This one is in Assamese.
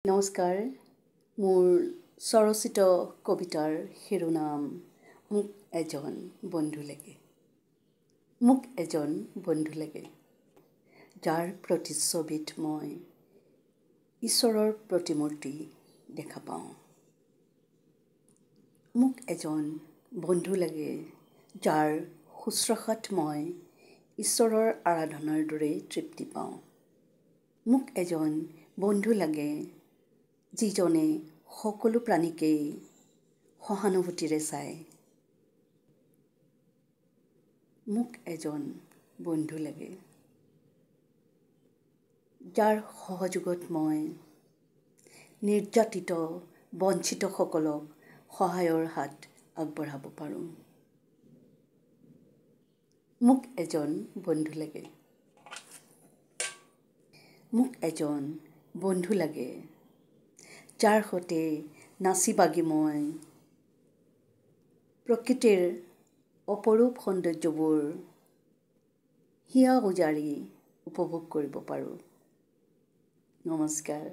নমস্কাৰ, মোৰ স্বৰচিত কবিতাৰ শিৰোনাম মোক এজন বন্ধু লাগে। মোক এজন বন্ধু লাগে, যাৰ প্ৰতিচ্ছবিত মই ঈশ্বৰৰ প্ৰতিমূৰ্তি দেখা পাওঁ। মোক এজন বন্ধু লাগে, যাৰ শুশ্ৰূষাত মই ঈশ্বৰৰ আৰাধনাৰ দৰে তৃপ্তি পাওঁ। মোক এজন বন্ধু লাগে, যিজনে সকলো প্ৰাণীকেই সহানুভূতিৰে চায়। মোক এজন বন্ধু লাগে, যাৰ সহযোগত মই নিৰ্যাতিত বঞ্চিতসকলক সহায়ৰ হাত আগবঢ়াব পাৰোঁ। মোক এজন বন্ধু লাগে। মোক এজন বন্ধু লাগে, যাৰ সৈতে নাচি বাগি মই প্ৰকৃতিৰ অপৰূপ সৌন্দৰ্যবোৰ হিয়া উজাৰি উপভোগ কৰিব পাৰোঁ। নমস্কাৰ।